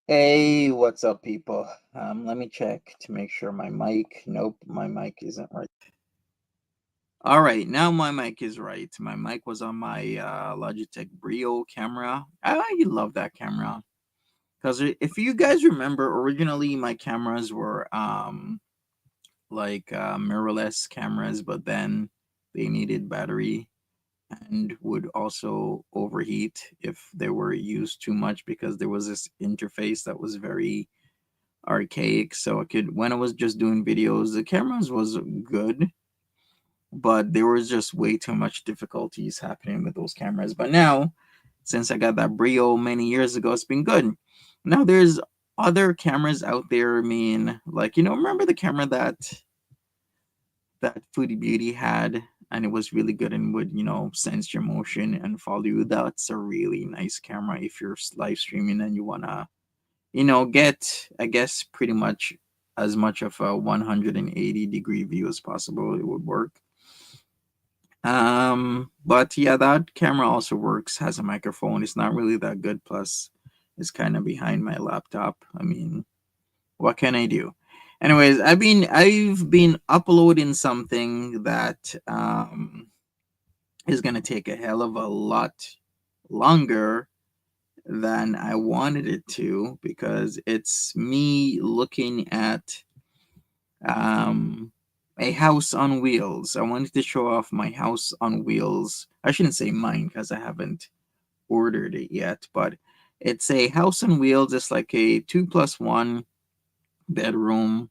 Hey, what's up, people? Let me check to make sure my mic. Nope, my mic isn't right. All right, now my mic is right. My mic was on my Logitech Brio camera. I love that camera because if you guys remember, originally my cameras were like mirrorless cameras, but then they needed battery and would also overheat if they were used too much because there was this interface that was very archaic. So I could, when I was just doing videos, the cameras was good, but there was just way too much difficulties happening with those cameras. But now, since I got that Brio many years ago, it's been good. Now there's other cameras out there. I mean, like, remember the camera that Foodie Beauty had, and it was really good and would, sense your motion and follow you. That's a really nice camera if you're live streaming and you wanna, get, I guess, pretty much as much of a 180-degree view as possible. It would work. But yeah, that camera also works, has a microphone. It's not really that good, plus it's kind of behind my laptop. I mean, what can I do? Anyways, I've been uploading something that is gonna take a hell of a lot longer than I wanted it to because it's me looking at um, a house on wheels. I wanted to show off my house on wheels. I shouldn't say mine because I haven't ordered it yet, but it's a house on wheels. It's like a 2+1 bedroom.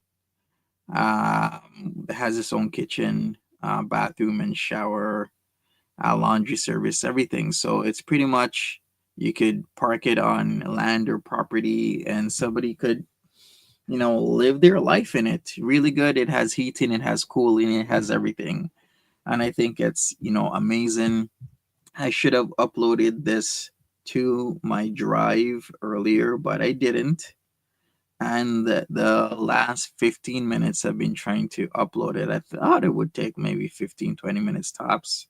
It has its own kitchen, bathroom, and shower, laundry service, everything. So it's pretty much you could park it on land or property, and somebody could live their life in it. Really good. It has heating, it has cooling, it has everything. And I think it's, amazing. I should have uploaded this to my drive earlier, but I didn't. And the last 15 minutes I've been trying to upload it. I thought it would take maybe 15, 20 minutes tops,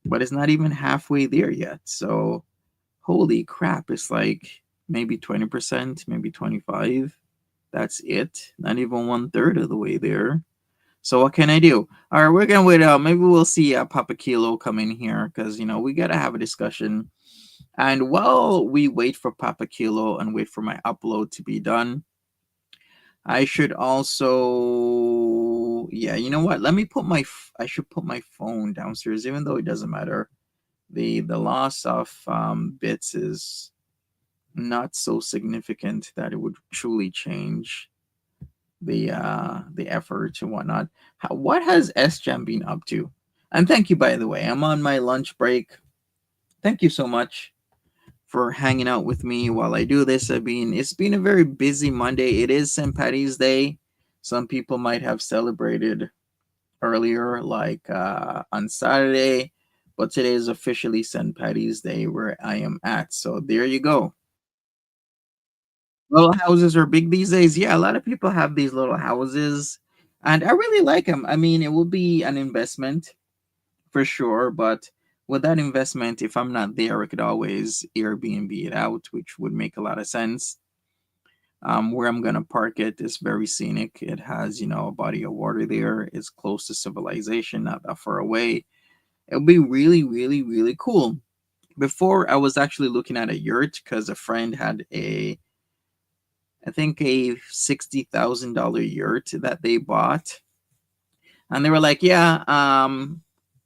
but it's not even halfway there yet. So, holy crap, it's like maybe 20%, maybe 25. That's it. Not even 1/3 of the way there. So what can I do? All right, we're gonna wait out. Maybe we'll see Papa Kilo come in here because we gotta have a discussion. And while we wait for Papa Kilo and wait for my upload to be done, I should also, yeah, you know what? Let me put I should put my phone downstairs, even though it doesn't matter. The loss of bits is not so significant that it would truly change the effort and whatnot. What has SJam been up to? And thank you, by the way. I'm on my lunch break. Thank you so much for hanging out with me while I do this. It's been a very busy Monday. It is St. Patty's Day. Some people might have celebrated earlier, like on Saturday, but today is officially St. Patty's Day where I am at. So there you go. Little houses are big these days. Yeah, a lot of people have these little houses, and I really like them. I mean, it will be an investment for sure, but with that investment, if I'm not there, I could always Airbnb it out, which would make a lot of sense. Where I'm gonna park it is very scenic. It has, a body of water there. It's close to civilization, not that far away. It'll be really, really, really cool. Before I was actually looking at a yurt because a friend had I think a $60,000 yurt that they bought, and they were like, "Yeah,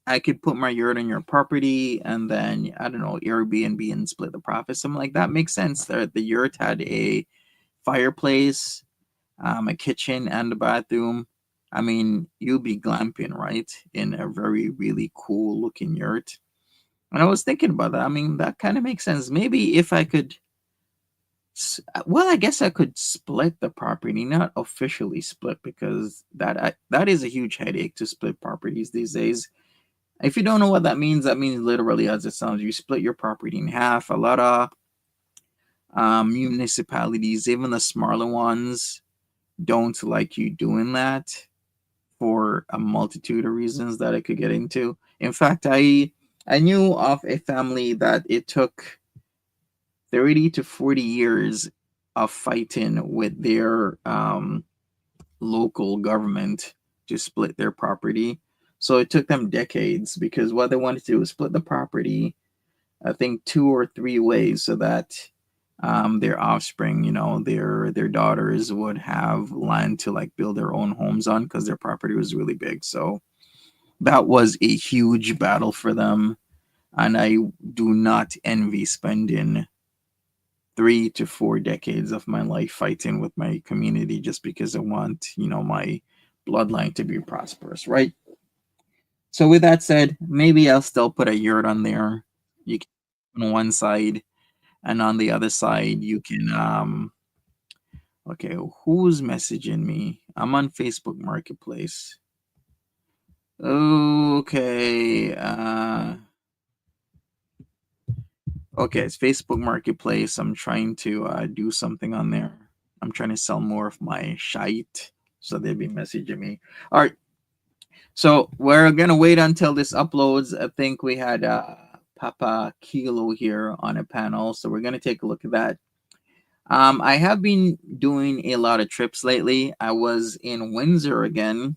I could put my yurt on your property, and then I don't know Airbnb and split the profits." I'm like, that makes sense. The yurt had a fireplace, a kitchen, and a bathroom. I mean, you'll be glamping, right, in a very really cool looking yurt. And I was thinking about that. I mean, that kind of makes sense. Maybe if I could well, I guess I could split the property, not officially split, because that is a huge headache to split properties these days. If you don't know what that means literally as it sounds. You split your property in half. A lot of municipalities, even the smaller ones, don't like you doing that for a multitude of reasons that I could get into. In fact, I knew of a family that it took 30 to 40 years of fighting with their local government to split their property. So it took them decades because what they wanted to do was split the property, I think, 2 or 3 ways so that their offspring, their daughters would have land to like build their own homes on because their property was really big. So that was a huge battle for them. And I do not envy spending 3 to 4 decades of my life fighting with my community just because I want, my bloodline to be prosperous, right? So with that said, maybe I'll still put a yurt on there. You can on one side, and on the other side you can okay, who's messaging me? I'm on Facebook Marketplace. Okay, okay, it's Facebook Marketplace. I'm trying to do something on there. I'm trying to sell more of my shite, so they'll be messaging me. All right, so we're gonna wait until this uploads. I think we had Papa Kilo here on a panel, so we're gonna take a look at that. I have been doing a lot of trips lately. I was in Windsor again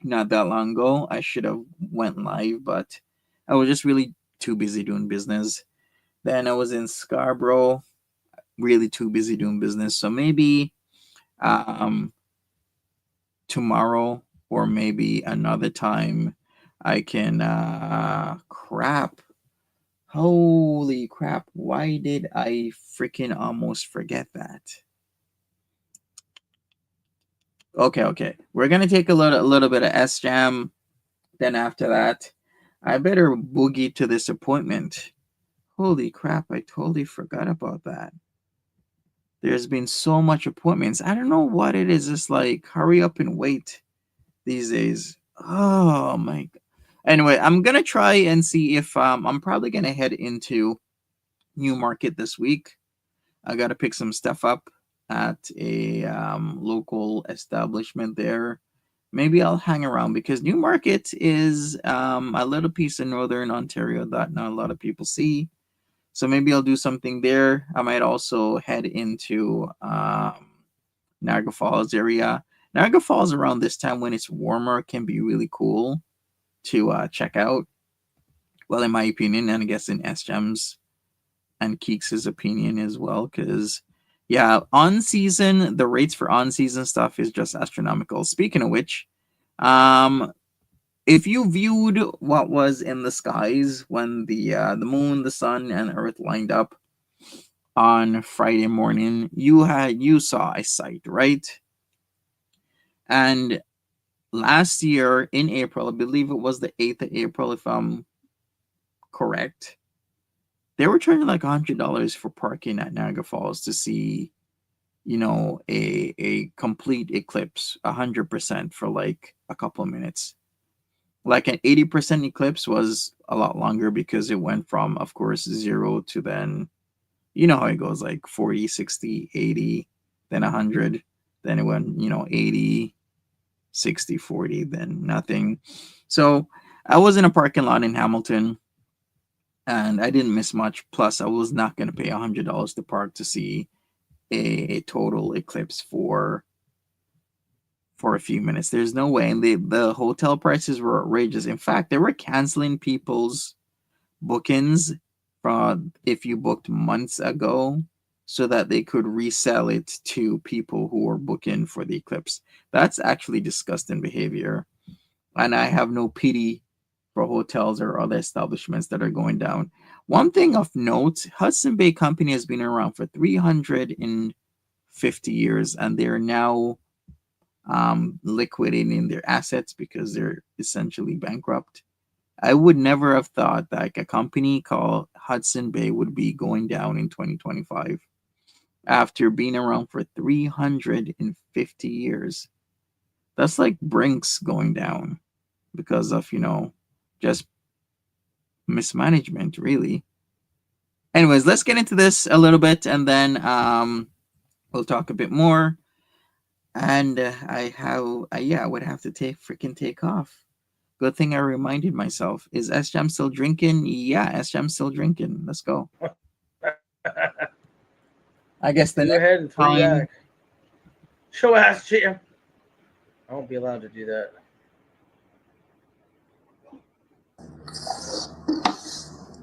not that long ago. I should have went live, but I was just really too busy doing business. Then I was in Scarborough, really too busy doing business. So maybe um, tomorrow or maybe another time I can crap. Holy crap. Why did I freaking almost forget that? Okay. We're gonna take a little bit of S Jam. Then after that, I better boogie to this appointment. Holy crap, I totally forgot about that. There's been so much appointments. I don't know what it is. It's like hurry up and wait these days. Oh my god. Anyway, I'm gonna try and see if I'm probably gonna head into Newmarket this week. I gotta pick some stuff up at a local establishment there. Maybe I'll hang around because Newmarket is a little piece of northern Ontario that not a lot of people see. So maybe I'll do something there. I might also head into Niagara Falls area. Niagara Falls around this time when it's warmer can be really cool to check out. Well, in my opinion, and I guess in SGEM's and Keeks' opinion as well, because yeah, on season the rates for on season stuff is just astronomical. Speaking of which, um, if you viewed what was in the skies when the moon, the sun, and Earth lined up on Friday morning, you saw a sight, right? And last year in April, I believe it was the 8th of April, if I'm correct, they were charging like $100 for parking at Niagara Falls to see, a complete eclipse, 100% for like a couple of minutes. Like an 80% eclipse was a lot longer because it went from, of course, 0 to then, you know how it goes, like 40, 60, 80, then 100, then it went, 80, 60, 40, then nothing. So I was in a parking lot in Hamilton and I didn't miss much. Plus, I was not going to pay $100 to park to see a total eclipse for a few minutes. There's no way. And the hotel prices were outrageous. In fact, they were canceling people's bookings from if you booked months ago so that they could resell it to people who are booking for the eclipse. That's actually disgusting behavior. And I have no pity for hotels or other establishments that are going down. One thing of note, Hudson Bay Company has been around for 350 years and they're now liquidating their assets because they're essentially bankrupt. I would never have thought that like, a company called Hudson Bay would be going down in 2025 after being around for 350 years. That's like Brinks going down because of, just mismanagement, really. Anyways, let's get into this a little bit and then we'll talk a bit more. And I would have to take off. Good thing I reminded myself. Is SJam still drinking? Yeah, SJam still drinking. Let's go. I guess the Two next ahead and three time. back. Show ass champ. I won't be allowed to do that.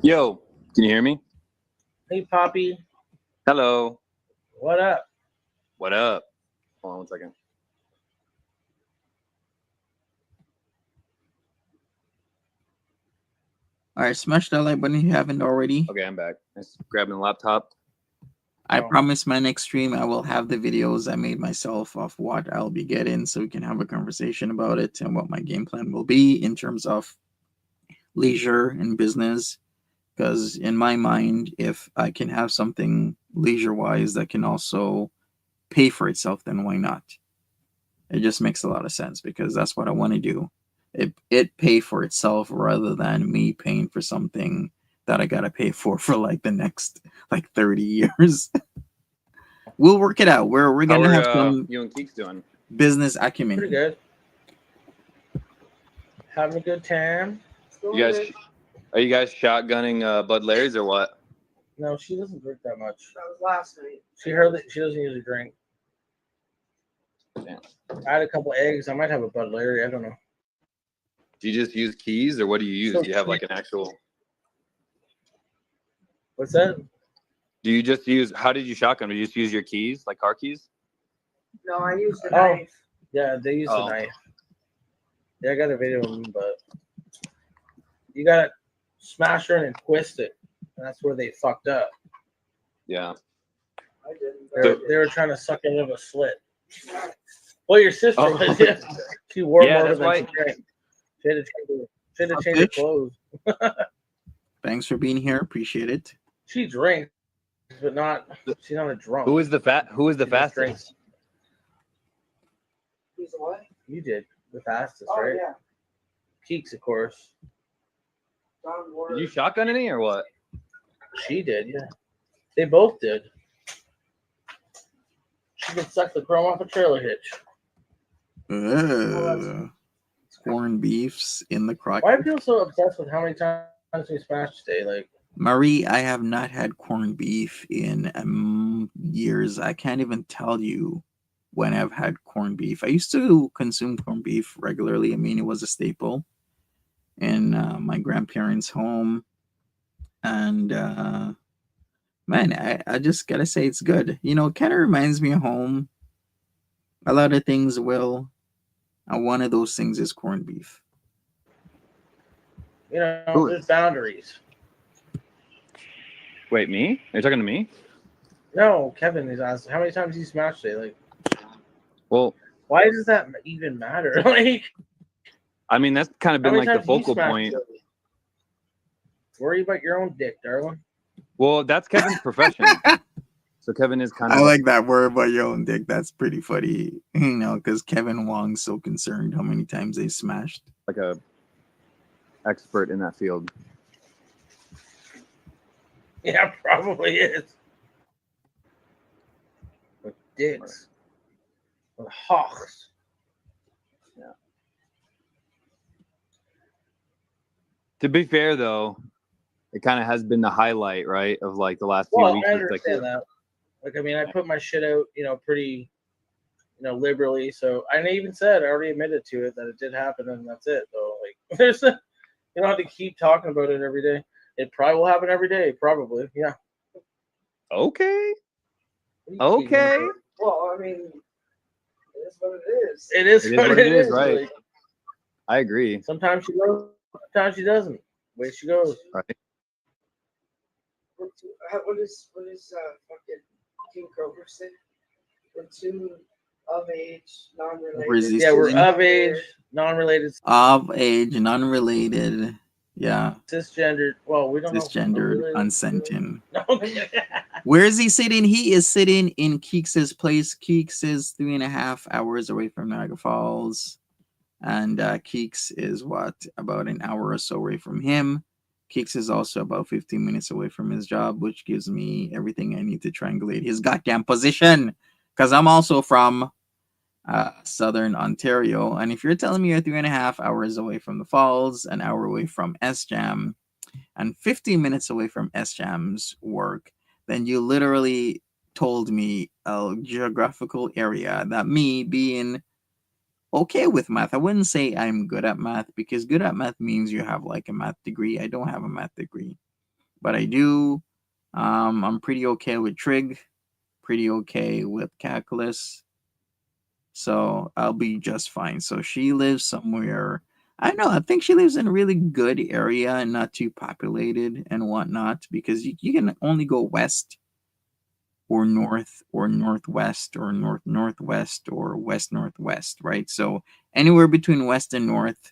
Yo, can you hear me? Hey, Poppy. Hello. What up? What up? Hold on 1 second. All right, smash that like button if you haven't already. Okay, I'm back. Just grabbing the laptop. I promise my next stream I will have the videos I made myself of what I'll be getting so we can have a conversation about it and what my game plan will be in terms of leisure and business. Because in my mind, if I can have something leisure wise that can also pay for itself, then why not? It just makes a lot of sense because that's what I want to do. It pay for itself rather than me paying for something that I gotta pay for like the next like 30 years. We'll work it out. We're How gonna have are some you and Keeks doing? business Pretty acumen. good. Having a good time. You guys, are you guys shotgunning Bud Larry's or what? No, she doesn't drink that much. That was last night. She heard that she doesn't usually drink. Damn. I had a couple eggs. I might have a Bud Larry. I don't know. Do you just use keys or what do you use? So Do you have like an actual? What's that? Do you just use? How did you shotgun? Do you just use your keys, like car keys? No, I used a Oh. knife. Yeah, they use Oh. a knife. Yeah, I got a video of them, but you gotta smash her and twist it. That's where they fucked up. Yeah. I didn't. They were trying to suck it out of a slit. Well, your sister Oh. was. Yeah. She wore Yeah, more that's than why- she drank. She had to change her clothes. Thanks for being here. Appreciate it. She drinks, but not. She's not a drunk. Who is the She just fastest? drinks. Who's the what? You did the fastest, Oh, right? yeah. Keeks, of course. John Ward. Did you shotgun any or what? She did, yeah. They both did. She could suck the chrome off a trailer hitch. Corned beefs in the crock. Why are people so obsessed with how many times we smashed today? Like, Marie, I have not had corned beef in years. I can't even tell you when I've had corned beef. I used to consume corned beef regularly. I mean, it was a staple in my grandparents' home. And man, I just gotta say it's good. You know, it kind of reminds me of home. A lot of things will. And one of those things is corned beef. you know, Ooh. there's boundaries. Wait, me? Are you talking to me? No, Kevin is asking, how many times did you smash today? Like, Well, why does that even matter? Like, I mean that's kind of how been many like the times did you focal smash point. today? Worry about your own dick, darling. Well, that's Kevin's profession. So Kevin is kind of I like that word about your own dick. That's pretty funny, you know, because Kevin Wong's so concerned how many times they smashed. like a expert in that field. Yeah, probably is. With dicks. With hawks. To be fair, though, it kind of has been the highlight, right, of like the last few Well, weeks. I It's like, understand that. Like, I mean, I put my shit out, you know, pretty, you know, liberally. So I even said, I already admitted to it that it did happen, and that's it. Though, like, there's, you don't have to keep talking about it every day. It probably will happen every day, probably. Yeah. okay, What are you keeping okay. it Well, I mean, it is what it is. for? It is It what it is, right? like, I agree. sometimes she goes, sometimes she doesn't. Way she goes. Right. What is fucking King Cobra say? We're two of age, non-related. Resisting. Yeah, we're of age, non-related, Of age, non-related, yeah, cisgendered. Well, we don't know. cisgendered, Unrelated. unsentient. Okay. Where is he sitting? He is sitting in Keeks' place. Keeks is 3.5 hours away from Niagara Falls. And Keeks is about an hour or so away from him. Keeks is also about 15 minutes away from his job, which gives me everything I need to triangulate his goddamn position. Because I'm also from Southern Ontario. And if you're telling me you're 3.5 hours away from the falls, an hour away from S-Jam, and 15 minutes away from S-Jam's work, then you literally told me a geographical area that me being okay with math. I wouldn't say I'm good at math because good at math means you have like a math degree. I don't have a math degree, but I do. I'm pretty okay with trig, pretty okay with calculus, so I'll be just fine. So she lives somewhere. I know. I think she lives in a really good area and not too populated and whatnot because you can only go west or north or northwest or north northwest or west northwest, right? So anywhere between west and north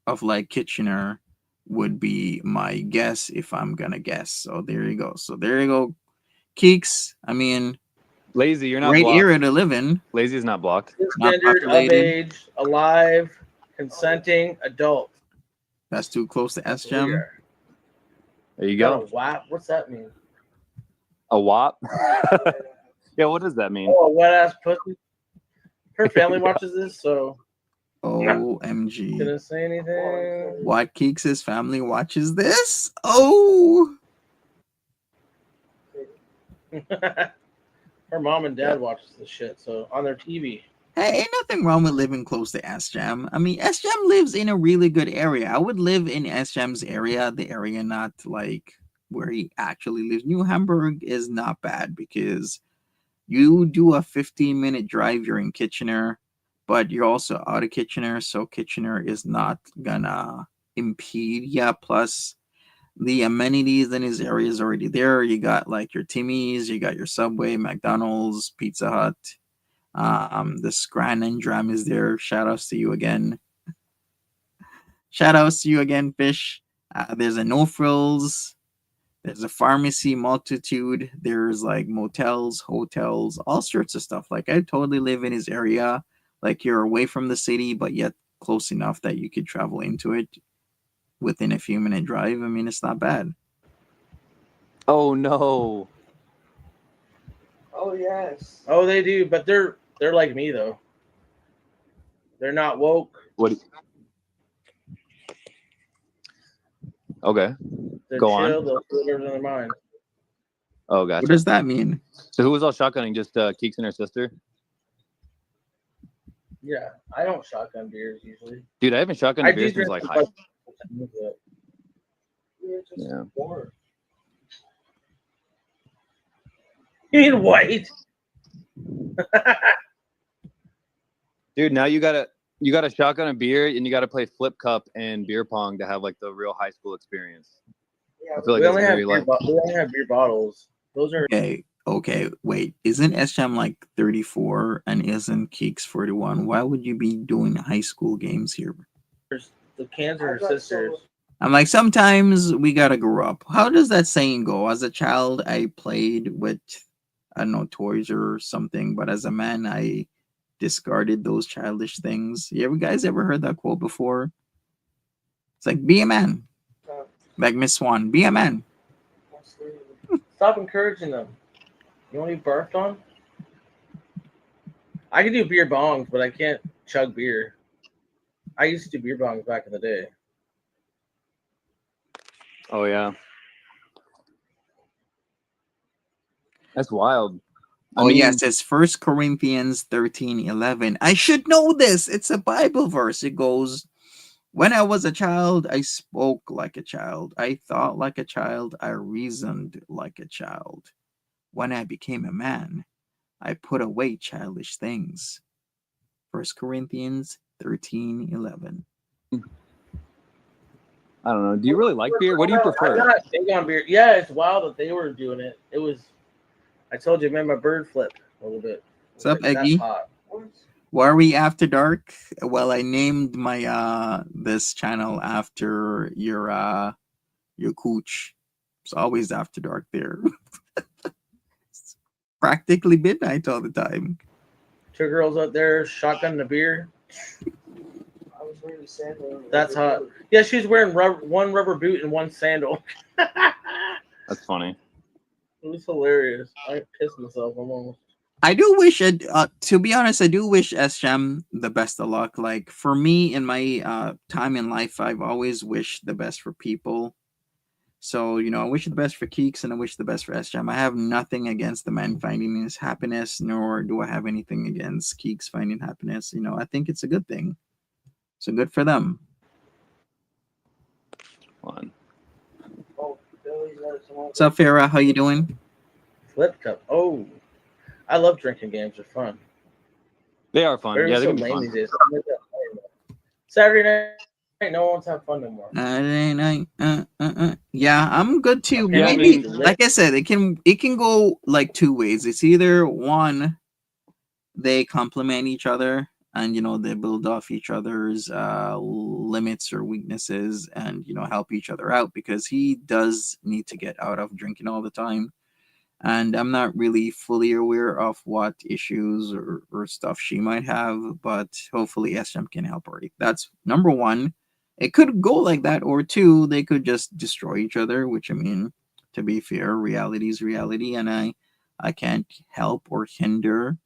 of like Kitchener would be my guess if I'm gonna guess. So there you go. So there you go, Keeks. I mean, Lazy, you're not great blocked. area to live in. Lazy is not blocked. Not Cisgendered, of populated. age, alive, consenting, adult. That's too close to That's what we SGEM. are. There you Got go. a WAP? What's that mean? A WAP? Yeah, what does that mean? Oh, a wet ass pussy. Her family watches this, so OMG. gonna say anything. What Keeks' family watches this? Oh, Her mom and dad watches this shit, so on their TV. hey, ain't nothing wrong with living close to SGEM. I mean, SGEM lives in a really good area. I would live in SGEM's area, the area not like where he actually lives. New Hamburg is not bad because you do a 15-minute drive, you're in Kitchener, but you're also out of Kitchener, so Kitchener is not gonna impede. Yeah, plus the amenities in his area is already there. You got like your Timmy's, you got your Subway, McDonald's, Pizza Hut. The Scran and Dram is there. Shout outs to you again. Shout outs to you again, Fish. There's a No Frills. There's a pharmacy multitude. There's like motels, hotels, all sorts of stuff. Like I totally live in his area. Like you're away from the city, but yet close enough that you could travel into it within a few minute drive. I mean, it's not bad. Oh no. Oh yes. Oh, they do, but they're like me though. They're not woke. What? Okay. They're Go chill. on. They'll put whatever's in their mind. Oh, What gotcha. does that mean? So who was all shotgunning? Just Keeks and her sister? Yeah, I don't shotgun beers usually. Dude, I haven't shotgunned I a beer do since drink like the high. You're just Yeah. bored. You mean white? Dude, now you gotta shotgun a beer and you gotta play flip cup and beer pong to have like the real high school experience. Yeah, I feel like we that's only have very beer like we only have beer bottles. Those are Okay, wait. Isn't SGEM like 34 and isn't Keeks 41? Why would you be doing high school games here? the cans are I her got sisters. I'm like, sometimes we gotta grow up. How does that saying go? As a child, I played with, I don't know, toys or something, but as a man, I discarded those childish things. You ever guys ever heard that quote before? It's like, be a man. Like Miss Swan, be a man. Stop encouraging them. You want to be barfed on? I can do beer bongs, but I can't chug beer. I used to do beer bongs back in the day. oh yeah. That's wild. Oh, yes, it's First Corinthians 13:11. I should know this. It's a Bible verse. It goes, when I was a child, I spoke like a child. I thought like a child. I reasoned like a child. When I became a man, I put away childish things. First Corinthians 13:11. I don't know. Do you really like beer? What do you I'm prefer? not big on beer. Yeah, it's wild that they were doing it. It was. I told you, it made my bird flip a little bit. What's up, That's Eggy? hot. Why are we after dark? Well, I named my this channel after your cooch. It's always after dark there. It's practically midnight all the time. Two girls out there shotgunning a beer. I was wearing a sandal. That's hot. Yeah, she's wearing one rubber boot and one sandal. That's funny. It was hilarious. I pissed myself almost. I do wish to be honest, I do wish SGEM the best of luck. Like for me in my time in life, I've always wished the best for people. So, I wish the best for Keeks and I wish the best for SJam. I have nothing against the man finding his happiness, nor do I have anything against Keeks finding happiness. I think it's a good thing. So good for them. One. Oh, Billy's got some What's up, Farah? How you doing? Flip cup. Oh, I love drinking games. They're fun. They are fun. They're Yeah, they so can be lame fun. these days. Saturday night, no one's having fun no more. Yeah, I'm good too. Yeah, I Maybe, mean- like I said, it can go like two ways. It's either one, they complement each other, and they build off each other's limits or weaknesses, and help each other out, because he does need to get out of drinking all the time. And I'm not really fully aware of what issues or stuff she might have, but hopefully SM can help her. That's number one. It could go like that, or two, they could just destroy each other, which, I mean, to be fair, reality is reality, and I can't help or hinder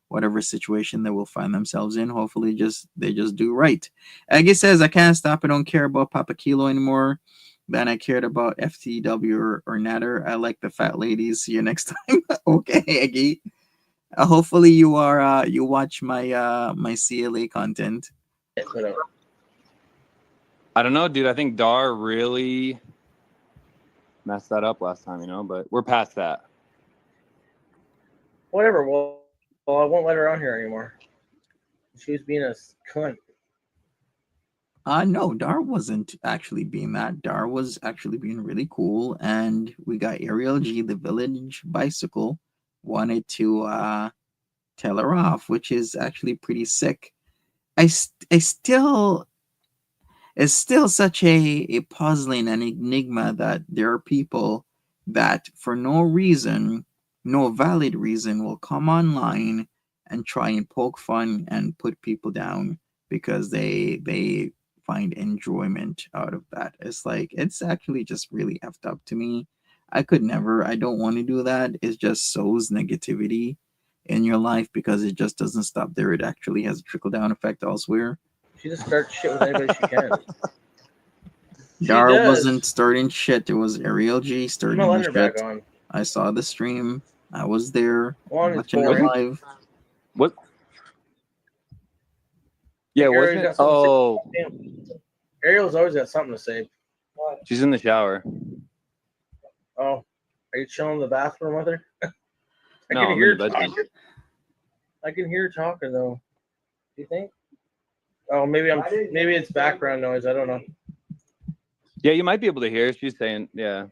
whatever situation they will find themselves in. Hopefully they just do right. Aggie says, I can't stop. I don't care about Papa Kilo anymore than I cared about FTW or Natter. I like the fat ladies. See you next time. Okay, Aggie. Hopefully you watch my CLA content. I don't know, dude. I think Dar really messed that up last time, but we're past that. Whatever. Well, I won't let her on here anymore. She was being a cunt. No, Dar wasn't actually being that. Dar was actually being really cool, and we got Ariel G, the village bicycle, wanted to tell her off, which is actually pretty sick. I still It's still such a puzzling and enigma that there are people that for no reason, no valid reason, will come online and try and poke fun and put people down because they find enjoyment out of that. It's like, it's actually just really effed up to me. I could never, I don't want to do that. It just sows negativity in your life because it just doesn't stop there. It actually has a trickle down effect elsewhere. She just starts shit with anybody she can. Dar does. wasn't starting shit. It was Ariel G I'm starting not the letting her back shit. on. I saw the stream. I was there One is watching it boring. live. What? Yeah, Ariel's wasn't it? got something to Oh, say. Ariel's always got something to say. What? she's in the shower. Oh, are you chilling in the bathroom with her? No, I'm in the bedroom. I can hear her talking though. Do you think? Oh, maybe it's background noise. I don't know. Yeah, you might be able to hear. She's saying, yeah. Do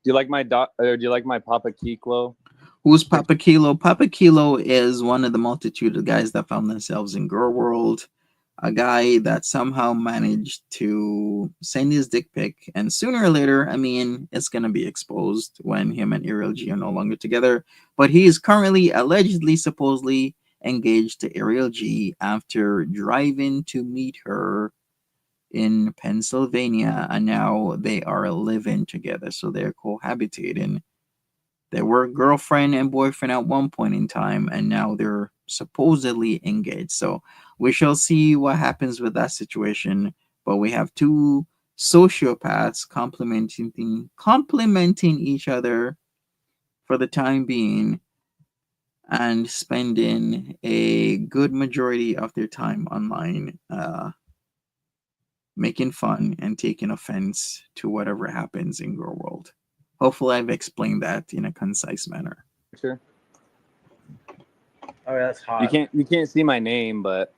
you like my or do you like my Papa Kiklo? Who's Papa Kilo? Papa Kilo is one of the multitude of guys that found themselves in Girl World. A guy that somehow managed to send his dick pic, and sooner or later, I mean, it's gonna be exposed when him and Ariel G are no longer together. But he is currently, allegedly, supposedly engaged to Ariel G after driving to meet her in Pennsylvania, and now they are living together, so they're cohabitating. They were girlfriend and boyfriend at one point in time, and now they're supposedly engaged. So we shall see what happens with that situation. But we have two sociopaths complementing each other for the time being, and spending a good majority of their time online, making fun and taking offense to whatever happens in Girl World. Hopefully, I've explained that in a concise manner. Sure. Oh, yeah, that's hot. You can't see my name, but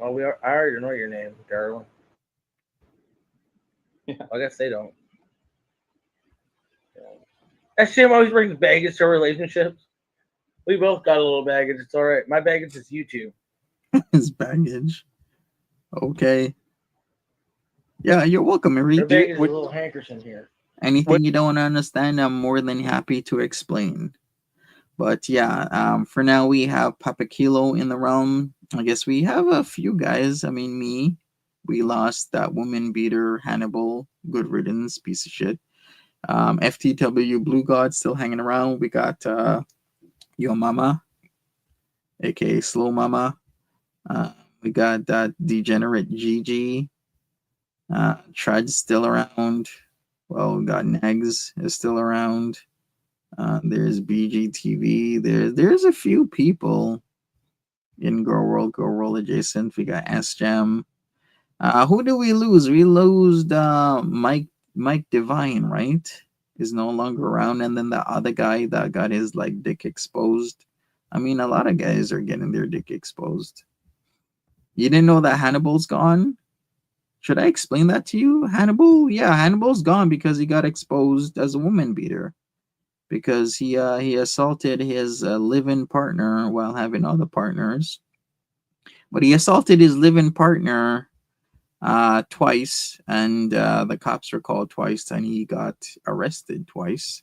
Oh, I already know your name, darling. Yeah. I guess they don't. That shit always brings baggage to relationships. We both got a little baggage. It's all right. My baggage is you two. His baggage. Okay. Yeah, you're welcome, Their Marie. baggage is a little hankerson here. Anything you don't understand, I'm more than happy to explain. But yeah, for now we have Papa Kilo in the realm. I guess we have a few guys. I mean, me. We lost that woman beater, Hannibal. Good riddance, piece of shit. FTW Blue God still hanging around. We got Yo Mama, aka Slow Mama. We got that degenerate GG. Trud's still around. Well, we got Negs is still around. There's BGTV. There's a few people in Go World adjacent. We got SJam. Who do we lose? We lose Mike Divine, right? Is no longer around, and then the other guy that got his like dick exposed. I mean, a lot of guys are getting their dick exposed. You didn't know that Hannibal's gone? Should I explain that to you? Hannibal? Yeah, Hannibal's gone because he got exposed as a woman beater. Because he assaulted his live-in partner while having other partners. But he assaulted his live-in partner twice, and the cops were called twice, and he got arrested twice.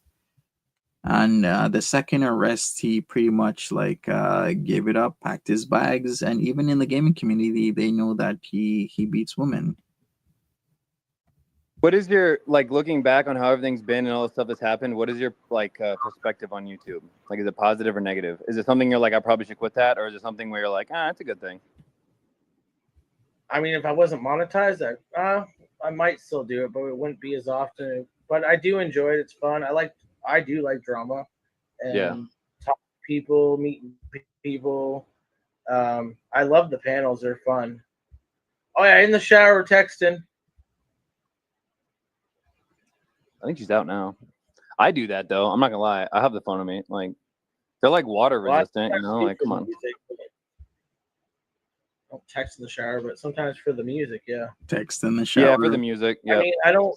And the second arrest, he pretty much like gave it up, packed his bags, and even in the gaming community, they know that he beats women. What is your, like, looking back on how everything's been and all the stuff that's happened, what is your, like, perspective on YouTube? Like, is it positive or negative? Is it something you're like, I probably should quit that? Or is it something where you're like, that's a good thing? I mean, if I wasn't monetized, I might still do it, but it wouldn't be as often. But I do enjoy it. It's fun. I do like drama and talk to people, meeting people. I love the panels. They're fun. Oh, yeah, in the shower texting. I think she's out now. I do that, though. I'm not going to lie. I have the phone on me. Like, they're like water resistant, you know? Like, come on. I don't text in the shower, but sometimes for the music, yeah. Text in the shower. Yeah, for the music. Yeah. I mean, I don't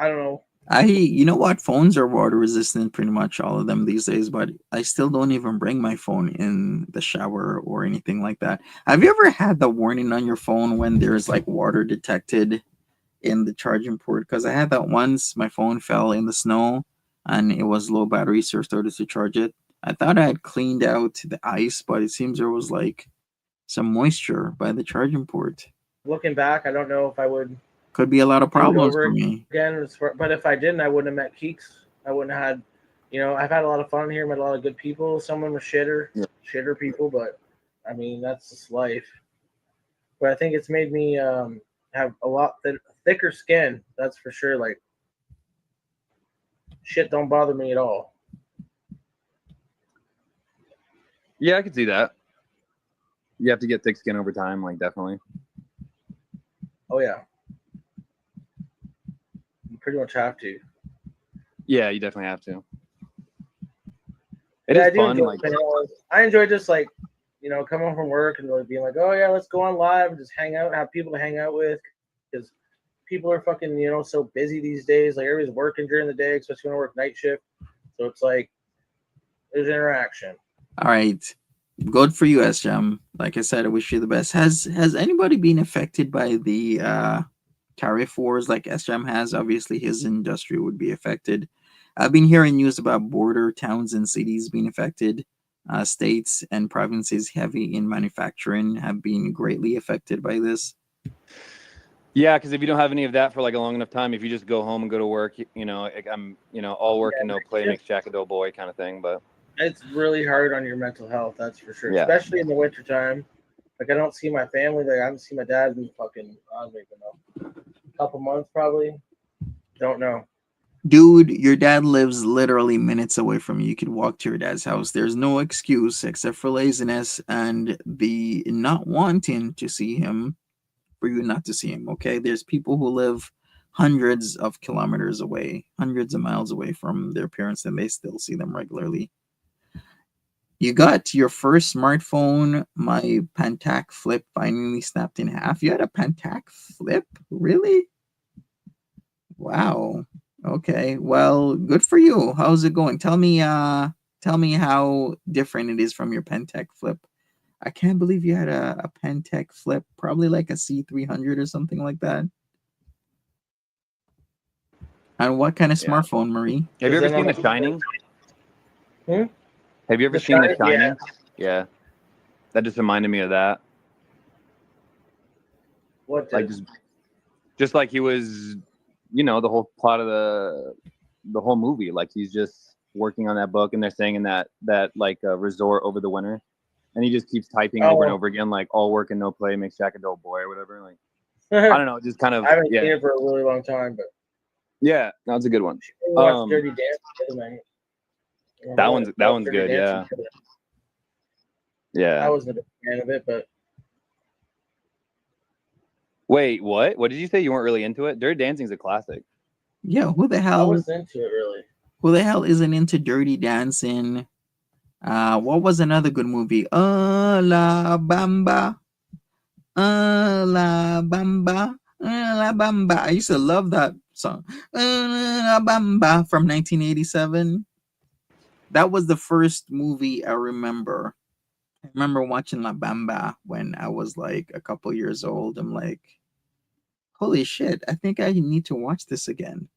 know. You know what? Phones are water resistant, pretty much all of them these days, but I still don't even bring my phone in the shower or anything like that. Have you ever had the warning on your phone when there's like water detected in the charging port? Because I had that once. My phone fell in the snow and it was low battery, so I started to charge it. I thought I had cleaned out the ice, but it seems there was like some moisture by the charging port. Looking back, I don't know if I would. Could be a lot of problems for me. Again, but if I didn't, I wouldn't have met Keeks. I wouldn't have had, I've had a lot of fun here, met a lot of good people. Someone was shitter people, but I mean, that's just life. But I think it's made me have a lot thicker skin. That's for sure. Like, shit don't bother me at all. Yeah, I can see that. You have to get thick skin over time, like, definitely. Oh, yeah. You pretty much have to. Yeah, you definitely have to. It is fun. Like, I enjoy just, like, coming home from work and really being like, oh, yeah, let's go on live and just hang out and have people to hang out with. Because people are fucking, so busy these days. Like, everybody's working during the day, especially when I work night shift. So it's like, there's interaction. All right. Good for you, SJam. Like I said, I wish you the best. Has anybody been affected by the tariff wars like SJam has? Obviously, his industry would be affected. I've been hearing news about border towns and cities being affected. States and provinces heavy in manufacturing have been greatly affected by this. Yeah, because if you don't have any of that for like a long enough time, if you just go home and go to work, I'm, all work and no play makes Jack a dull boy kind of thing. But it's really hard on your mental health, that's for sure. Yeah. Especially in the wintertime. Like, I don't see my family. Like, I haven't seen my dad in fucking, I don't even know, a couple months probably. Don't know. Dude, your dad lives literally minutes away from you. You could walk to your dad's house. There's no excuse except for laziness and the not wanting to see him for you not to see him, okay? There's people who live hundreds of kilometers away, hundreds of miles away from their parents, and they still see them regularly. You got your first smartphone, my Pentac Flip, finally snapped in half. You had a Pentac Flip? Really? Wow. Okay. Well, good for you. How's it going? Tell me how different it is from your Pentac Flip. I can't believe you had a Pentac Flip, probably like a C300 or something like that. And what kind of smartphone, Marie? Have you ever seen The Shining? Hmm? Have you ever seen The Shining? Yeah. That just reminded me of that. What? Like just like he was, the whole plot of the whole movie. Like, he's just working on that book, and they're staying in that like resort over the winter, and he just keeps typing over and over again, like, all work and no play makes Jack a dull boy or whatever. Like, I don't know, just kind of I haven't seen yeah. it for a really long time, but Yeah, that's a good one. we watched Dirty Dancing the other night. That one's Dirty good, yeah. Dancing. Yeah. I wasn't a big fan of it, but Wait, what? What did you say? You weren't really into it? Dirty Dancing's a classic. Yeah, who the I hell? was into it really. Who the hell isn't into Dirty Dancing? What was another good movie? La Bamba. La Bamba. La Bamba. I used to love that song. La Bamba from 1987. That was the first movie I remember. I remember watching La Bamba when I was like a couple years old. I'm like, holy shit, I think I need to watch this again.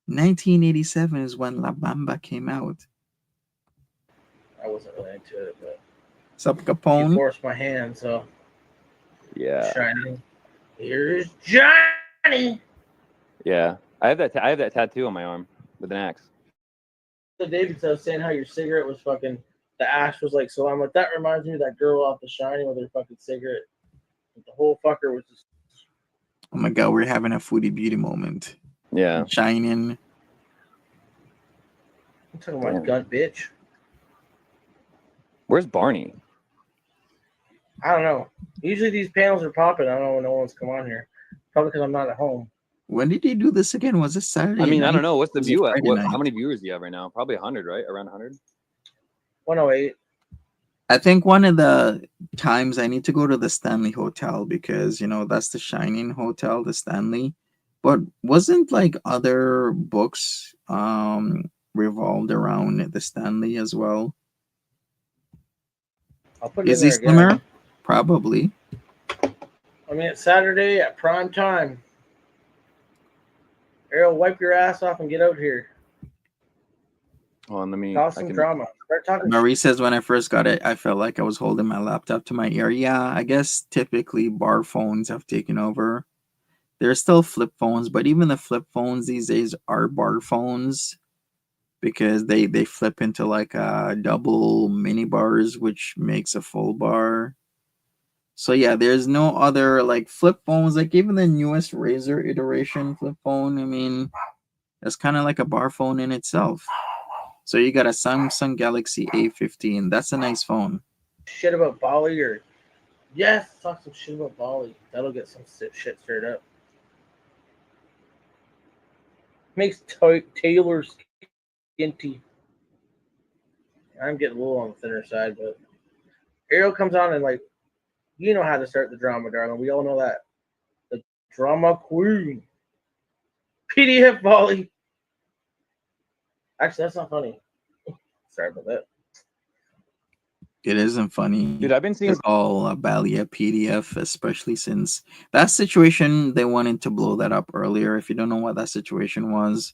1987 is when La Bamba came out. I wasn't really into it, but Sup you Capone? forced my hand, so Yeah. Shining. Here's Johnny. Yeah. I have that tattoo on my arm with an axe. So David was saying how your cigarette was fucking, the ash was like, so I'm like, that reminds me of that girl off The Shining with her fucking cigarette. The whole fucker was just. Oh my god, we're having a foodie beauty moment. Yeah. Shining. I'm talking about Damn. gun, bitch. Where's Barney? I don't know. Usually these panels are popping. I don't know when no one's come on here. Probably because I'm not at home. When did he do this again? Was it Saturday? I mean, I night? don't know. What's the Was it view at? Friday night? How many viewers do you have right now? Probably 100, right? Around 100? 108. I think one of the times I need to go to the Stanley Hotel because, you know, that's the Shining Hotel, the Stanley. But wasn't like other books revolved around the Stanley as well? I'll put it Is in he there again. slimmer? Probably. I mean, it's Saturday at prime time. Ariel, wipe your ass off and get out here. Hold on, let me. Cause some drama. Start talking. Marie says when I first got it, I felt like I was holding my laptop to my ear. Yeah, I guess typically bar phones have taken over. There's still flip phones, but even the flip phones these days are bar phones because they flip into like double mini bars, which makes a full bar. So yeah, there's no other like flip phones. Like even the newest Razer iteration flip phone, I mean, that's kind of like a bar phone in itself. So you got a Samsung Galaxy A15. That's a nice phone. Shit about Bali or yes, talk some shit about Bali. That'll get some shit stirred up. Makes Taylor skinty. I'm getting a little on the thinner side, but Ariel comes on and like, you know how to start the drama, darling. We all know that. The drama queen. PDF volley. Actually, that's not funny. Sorry about that. It isn't funny. Dude, I've been seeing It's all about a PDF, especially since that situation, they wanted to blow that up earlier. If you don't know what that situation was,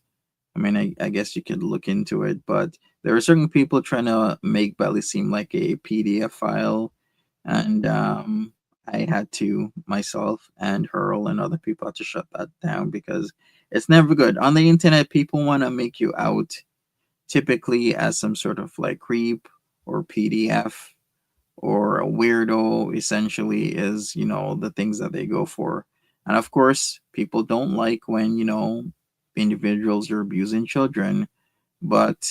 I mean, I guess you could look into it, but there are certain people trying to make Belly seem like a PDF file. And I had to myself and Hurl and other people had to shut that down because it's never good. On the internet, people want to make you out typically as some sort of like creep or PDF or a weirdo, essentially, is, you know, the things that they go for. And of course, people don't like when, you know, individuals are abusing children. But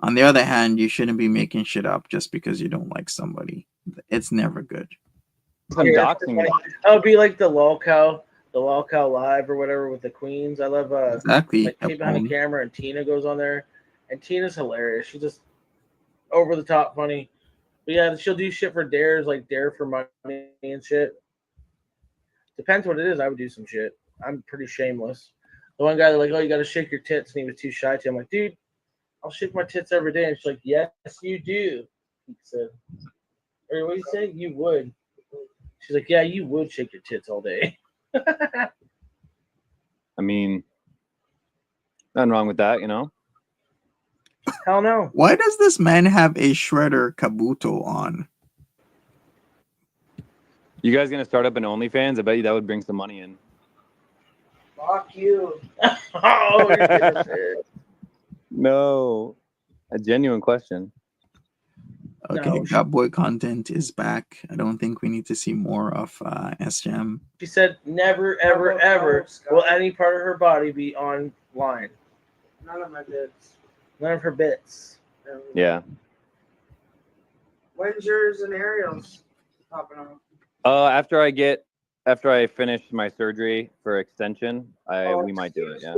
on the other hand, you shouldn't be making shit up just because you don't like somebody. It's never good. some doxing. I'll be like the lolcow live or whatever with the queens. I love Exactly. like Kate behind the camera and Tina goes on there, and Tina's hilarious. She's just over the top funny. But yeah, she'll do shit for dares, like dare for money and shit. Depends what it is. I would do some shit. I'm pretty shameless. The one guy that like, oh, you got to shake your tits, and he was too shy to. I'm like, dude, I'll shake my tits every day. And she's like, yes, you do. He said, or what do you say? You would. She's like, yeah, you would shake your tits all day. I mean, nothing wrong with that, you know? Hell no. Why does this man have a shredder Kabuto on? You guys gonna start up an OnlyFans? I bet you that would bring some money in. Fuck you. Oh, you're getting it. No, a genuine question. Okay, No, Got Boy content is back. I don't think we need to see more of SJM. she said never, ever, ever will any part of her body be online. None of my bits. None of her bits. Yeah. When's yours and Ariel's popping off? After I finish my surgery for extension, we might do it. Yeah.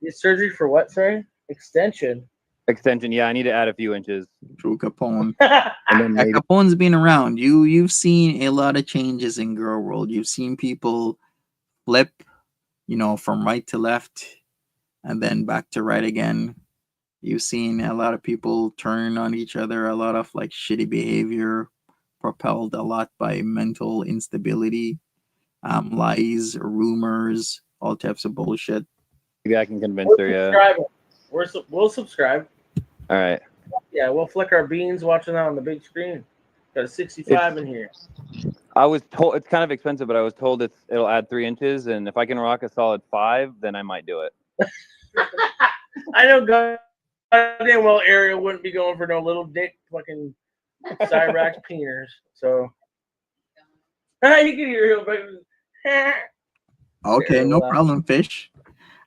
Your surgery for what? Sorry, extension. Extension. Yeah, I need to add a few inches. True Capone. And then Yeah, maybe Capone's been around. You've seen a lot of changes in girl world. You've seen people flip, from right to left and then back to right again. You've seen a lot of people turn on each other, a lot of like shitty behavior propelled a lot by mental instability, lies, rumors, all types of bullshit. maybe I can convince We'll her. Yeah. subscribe. We'll subscribe. All right. Yeah, we'll flick our beans watching that on the big screen. Got a 65 in here. I was told it's kind of expensive, but I was told it'll add 3 inches, and if I can rock a solid 5, then I might do it. I know goddamn well Ariel wouldn't be going for no little dick fucking Cyrax peeners. So you can hear Ariel, but Okay, no Well, problem, Fish.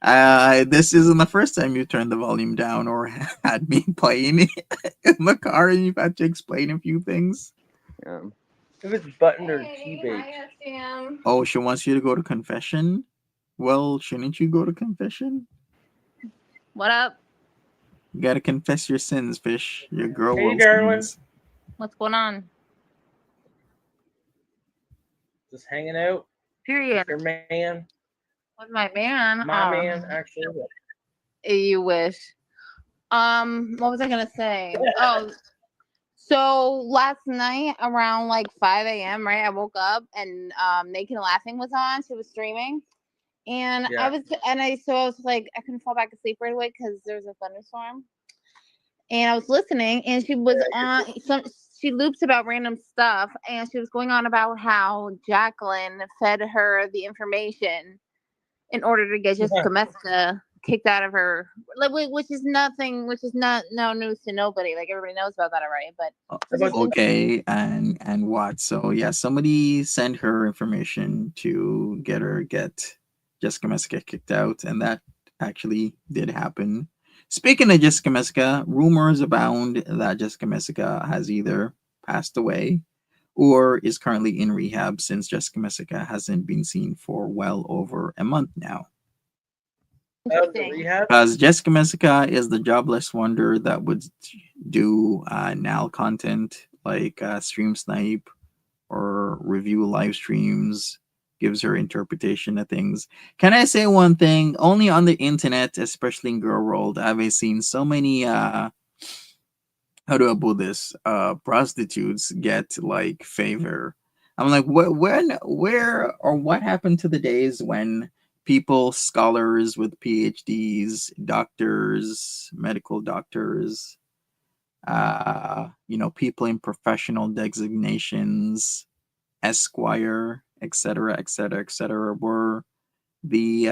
This isn't the first time you turned the volume down or had me playing it in the car and you've had to explain a few things. Yeah. if it's buttoned or T-bait. Oh, she wants you to go to confession? Well, shouldn't you go to confession? What up? You gotta confess your sins, Fish. Your girl Hey, will darling. sins. What's going on? Just hanging out. Period. Your man. With my man. My man, actually. You wish. What was I gonna say? Oh, so last night around like 5 a.m., right? I woke up and Naked and Laughing was on. She was streaming. And Yeah. I was like, I couldn't fall back asleep right away because there was a thunderstorm. And I was listening, and she was she loops about random stuff, and she was going on about how Jacqueline fed her the information in order to get Jessica Meska kicked out of her, which is not no news to nobody. Like everybody knows about that already. But Okay, and what? So yeah, somebody sent her information to get Jessica Meska kicked out, and that actually did happen. Speaking of Jessica Meska, rumors abound that Jessica Meska has either passed away or is currently in rehab since Jessica Meska hasn't been seen for well over a month now. Rehab? Because Jessica Meska is the jobless wonder that would do NAL content like stream snipe or review live streams, gives her interpretation of things. Can I say one thing? Only on the internet, especially in girl world, have I seen so many how do I put this? Prostitutes get like favor. I'm like, where, or what happened to the days when people, scholars with PhDs, doctors, medical doctors, people in professional designations, Esquire, etc., etc., etc., were the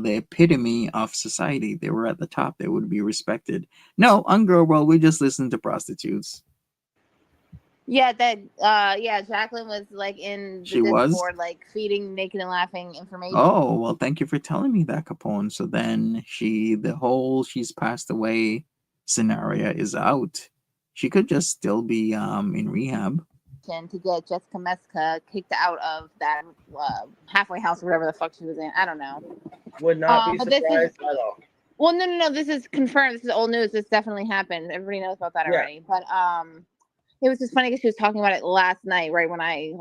epitome of society. They were at the top. They would be respected. No, on Girl World, we just listen to prostitutes. yeah, Jacqueline was like in the She was? Discord, like feeding Naked and Laughing information. Oh, well, thank you for telling me that, Capone. So then the whole she's passed away scenario is out. She could just still be in rehab. To get Jessica Meska kicked out of that halfway house or whatever the fuck she was in. I don't know. Would not be But this is- surprised at all. Well, no. This is confirmed. This is old news. This definitely happened. Everybody knows about that Yeah. already. But it was just funny because she was talking about it last night, right when I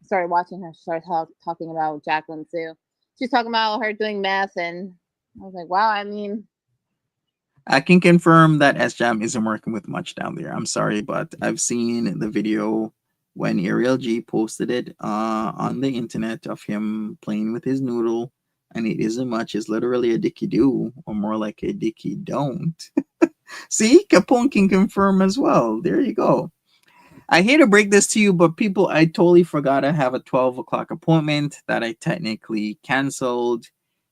started watching her. She started talking about Jacqueline too. She was talking about her doing meth, and I was like, wow. I mean, I can confirm that SJam isn't working with much down there. I'm sorry, but I've seen the video when Ariel G posted it on the internet of him playing with his noodle, and it isn't much. It's literally a dicky do, or more like a dicky don't. See, Capone can confirm as well. There you go. I hate to break this to you, but people, I totally forgot I have a 12 o'clock appointment that I technically canceled.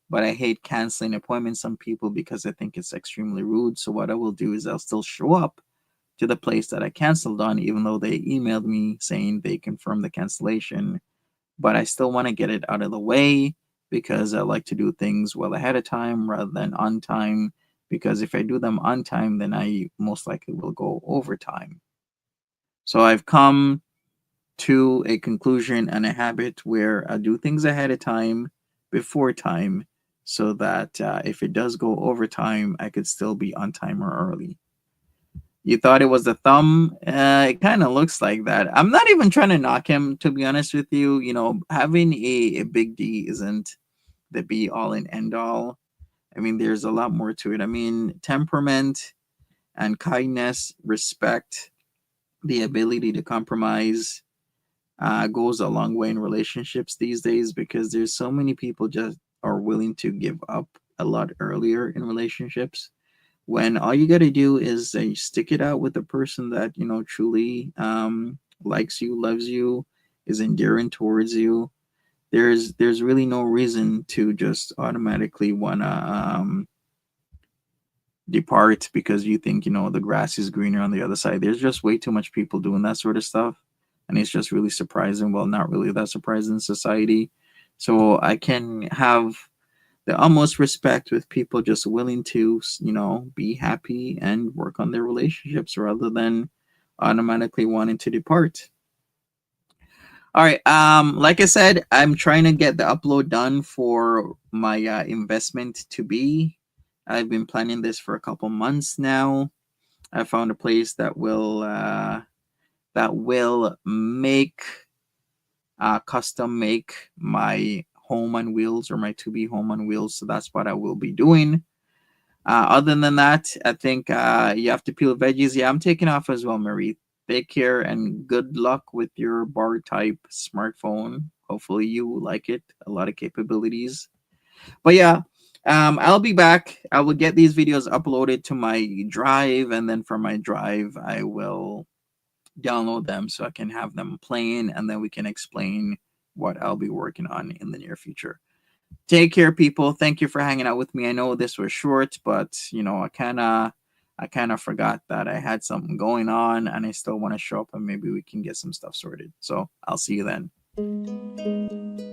But I hate canceling appointments on people because I think it's extremely rude. So what I will do is I'll still show up, to the place that I canceled on, even though they emailed me saying they confirmed the cancellation. But I still want to get it out of the way because I like to do things well ahead of time rather than on time. Because if I do them on time, then I most likely will go overtime. So I've come to a conclusion and a habit where I do things ahead of time, before time, so that if it does go overtime, I could still be on time or early. You thought it was the thumb? It kind of looks like that. I'm not even trying to knock him, to be honest with you. You know, having a big D isn't the be all and end all. I mean, there's a lot more to it. I mean, temperament and kindness, respect, the ability to compromise goes a long way in relationships these days because there's so many people just are willing to give up a lot earlier in relationships when all you got to do is stick it out with the person that you know truly likes you, loves you, is endearing towards you. There's really no reason to just automatically wanna depart because you think you know the grass is greener on the other side. There's just way too much people doing that sort of stuff, and it's just really surprising. Well, not really that surprising in society. So I can have the utmost respect with people just willing to, you know, be happy and work on their relationships rather than automatically wanting to depart. All right. Like I said, I'm trying to get the upload done for my investment to be. I've been planning this for a couple months now. I found a place that will make custom make my home on wheels or my to be home on wheels. So that's what I will be doing. Other than that, I think you have to peel veggies. Yeah, I'm taking off as well, Marie. Take care and good luck with your bar type smartphone. Hopefully you like it. A lot of capabilities. But yeah, I'll be back. I will get these videos uploaded to my drive, and then from my drive, I will download them so I can have them playing, and then we can explain what I'll be working on in the near future. Take care, people. Thank you for hanging out with me. I know this was short, but you know, I kind of forgot that I had something going on and I still want to show up and maybe we can get some stuff sorted. So I'll see you then.